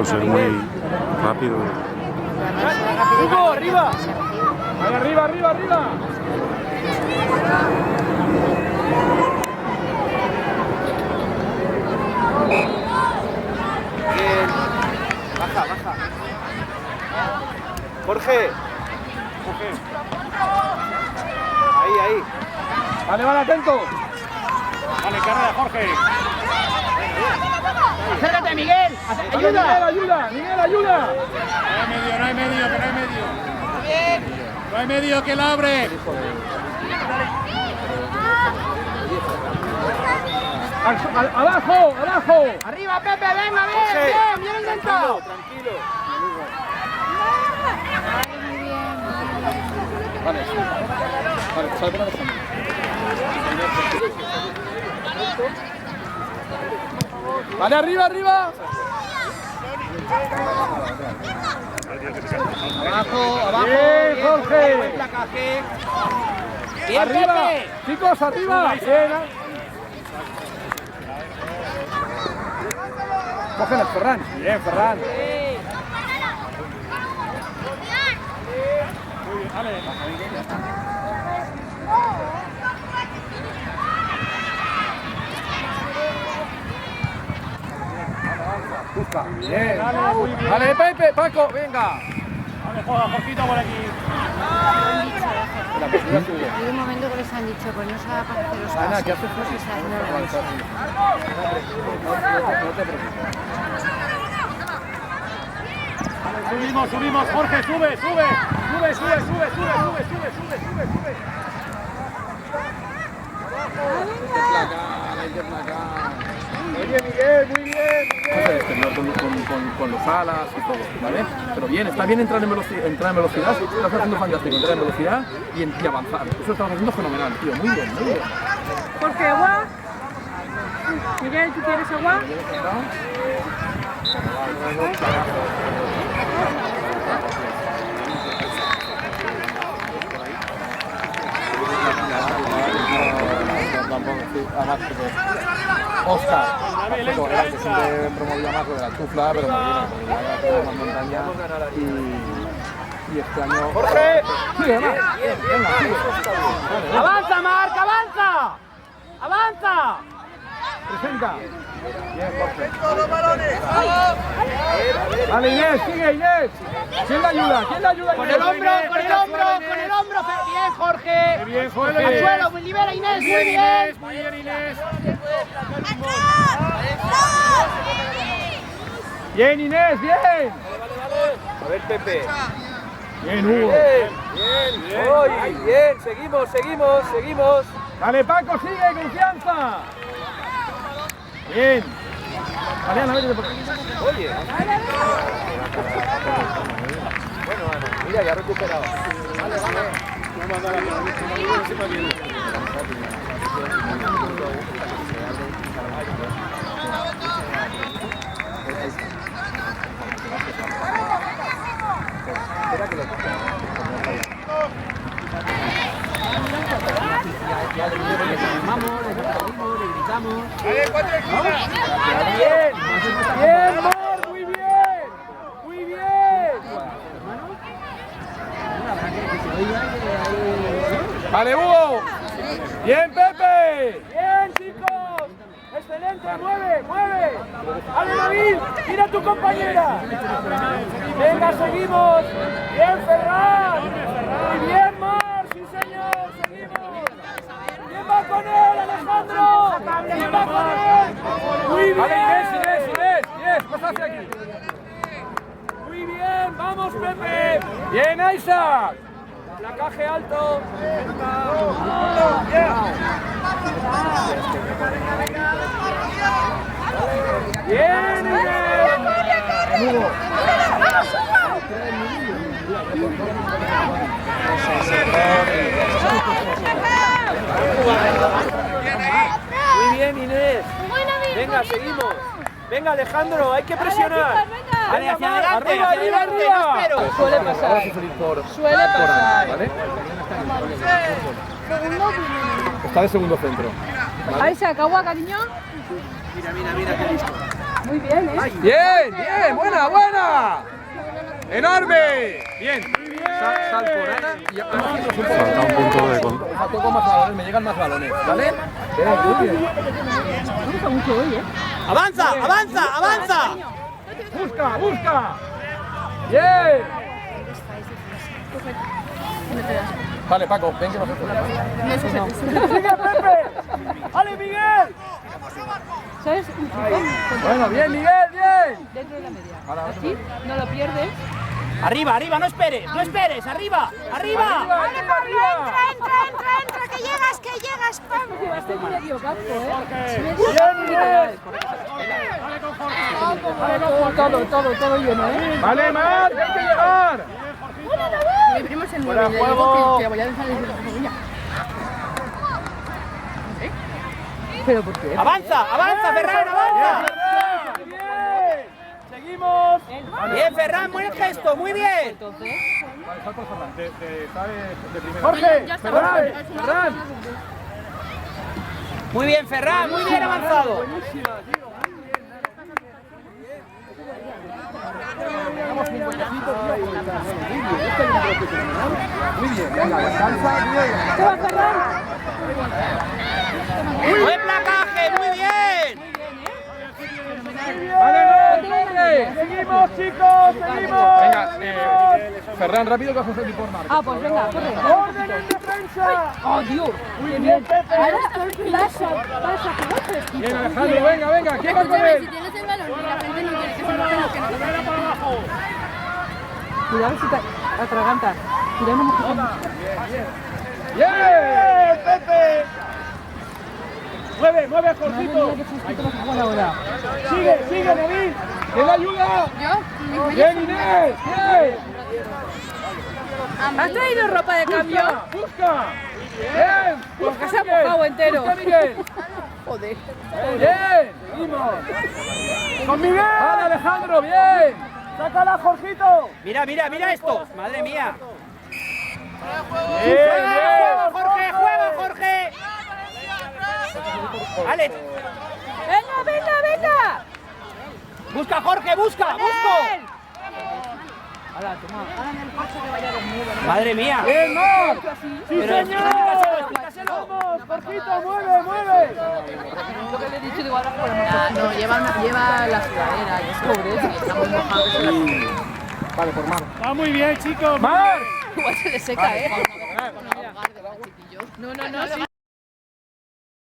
Por ser muy rápido. ¡Hugo, arriba! ¡Arriba, arriba, arriba! Bien. Baja, baja. Jorge. Ahí, ahí. Vale, vale, atento. Vale, carrera, Jorge. Acércate, Miguel. Ayuda. Miguel, ayuda. Miguel, ayuda. No hay medio, no hay medio, que no hay medio. No hay medio, que la abre. Abajo, abajo. Arriba, Pepe, venga, bien, Jorge. bien, bien intentado. Tranquilo. Vale, sale por Alejandro. Vale, arriba, arriba. Abajo, abajo. Bien, Jorge. Buen placaje. Bien, Arriba. Pepe. Chicos, arriba. Bien. Cógela, Ferran. Bien, Ferran. Busca. Bien. Vale, Pepe, Paco, venga. Vale, juega, Jorgito, por aquí. Hay un momento que les han dicho, pues no se va a parecer los Ana, pasos. ¿qué haces? Pues está haciendo la danza. No te preocupes. Subimos, subimos, Jorge, sube, sube. Sube, sube, sube, sube, sube, sube, sube, sube, sube. Muy bien, Miguel, muy bien, Miguel. Exterior con los alas y todo, ¿vale? Pero bien, está bien entrar en velocidad, estás haciendo fantástico, entrar en velocidad y avanzar. Eso lo estás haciendo fenomenal, tío, muy bien, muy bien. Jorge, agua. Miguel, ¿tú quieres agua? Oscar, tampoco era el que siempre promovía más lo de la chufla, pero no viene, porque ya más montaña y este año... Jorge. Sigue, va. Venga, sigue. Avanza, Marc, avanza. Avanza. Presenta. Bien, Jorge. Vale, Inés, sigue, Inés. ¿Quién la ayuda? ¿Quién la ayuda? Con el hombro, con el hombro, con el hombro. Bien, Jorge. Bien, Jorge. Al suelo, libera Inés, muy bien. Muy bien, Inés. Bien, Inés, bien. A ver, Pepe. Bien, Hugo. Bien, bien. Uy, bien. Seguimos, seguimos, seguimos. Dale, Paco, sigue, confianza. Bien. Mariana, vete por aquí. Oye. Bueno, Ana, mira, ya ha recuperado. Vale, vale. Bien, bien, Mar, muy bien. Muy bien. Vale, Hugo. Bien, Pepe. Bien, chicos. Excelente, mueve, mueve. Vale, David, mira a tu compañera. Venga, seguimos. Bien, Ferran. Muy bien, Mar, sí señor, seguimos. ¿Quién va con él, Alejandro? ¿Quién va con él? Muy bien. Vale, Inés, pasa hacia aquí. Muy bien, vamos, Pepe. Bien, Isaac. Placaje alto. Bien, Inés. Muy bien, Inés. Venga, seguimos. Venga, Alejandro, hay que presionar. Vale, hacia adelante, arriba, hacia arriba, adelante, arriba. no espero. Suele pasar. Ahora sí salir por Suele pasar. ¿vale? Está de segundo centro. Ahí se acabó, cariño. Mira qué listo. Muy bien, ¿eh? Bien, bien, buena, buena. Enorme. Bien. Sal por Ana y Falta un punto de con... Toco más balones, me llegan más balones, ¿vale? Muy bien. Me gusta mucho hoy, ¿eh? ¡Avanza, avanza, avanza! Busca, busca. Bien. Vale, Paco, ven que nosotros. ¡Sigue, Pepe! ¡Ale, Miguel! ¿Sabes? Bueno, bien, Miguel, bien. Dentro de la media. Aquí, no lo pierdes. Arriba, arriba, no esperes, arriba, arriba. Vale, Pablo, entra, que llegas, Pablo. Este es medio campo, ¿eh? Bien, Miguel. Todo lleno, ¿eh? Vale, Marc, hay que llegar. Mi primo es el Fuera 9, le juego. digo que voy a dejar de decir familia. ¿Pero por qué? ¡Avanza, avanza, Ferran, avanza! Bien. Seguimos. Bien, Ferran, buen gesto, muy bien. Entonces, Jorge, ya está. Ferran. Muy bien, Ferran, muy bien avanzado. Muy bien, venga, descansa, bien. ¿qué va a Ferran? Buen placaje, muy bien. Vale, seguimos, chicos, seguimos. Venga, Ferran, rápido que vas a salir por Marc. Ah, pues venga, corre. ¡Orden en defensa! ¡Oh, Dios! Muy bien, Pepe. Ahora estoy pasa que no te Bien, Alejandro, venga, ¿quién va con él? tienes el balón y la gente no quiere que se lo Cuidado si te atragantas. Cuidado, no me ¡Bien, Pepe! Mueve, Jorgito. Sigue, David. ¿Quién la ayuda? ¿Yo? Bien, Inés. Bien. ¿Has traído ropa de cambio? Busca. Bien. Porque se ha mojado entero. Busca, Miguel. Joder. Bien. Seguimos. Con Miguel. Vale, Alejandro, bien. Sácala, Jorgito. Mira esto. Madre mía. Bien, Juega, bien. Jorge. Vale. ¡Venga! Busca, Jorge, busca. Madre mía. Bien, Marc. Sí, Pero señor. explícaselo. Vamos, Jorgito, mueve. Lo que le he dicho, digo, ahora podemos. No, lleva la sudadera y es pobre. Estamos mojados en la Vale, por Marc. Va muy bien, chicos. Marc. Igual se le seca, ¿eh? No.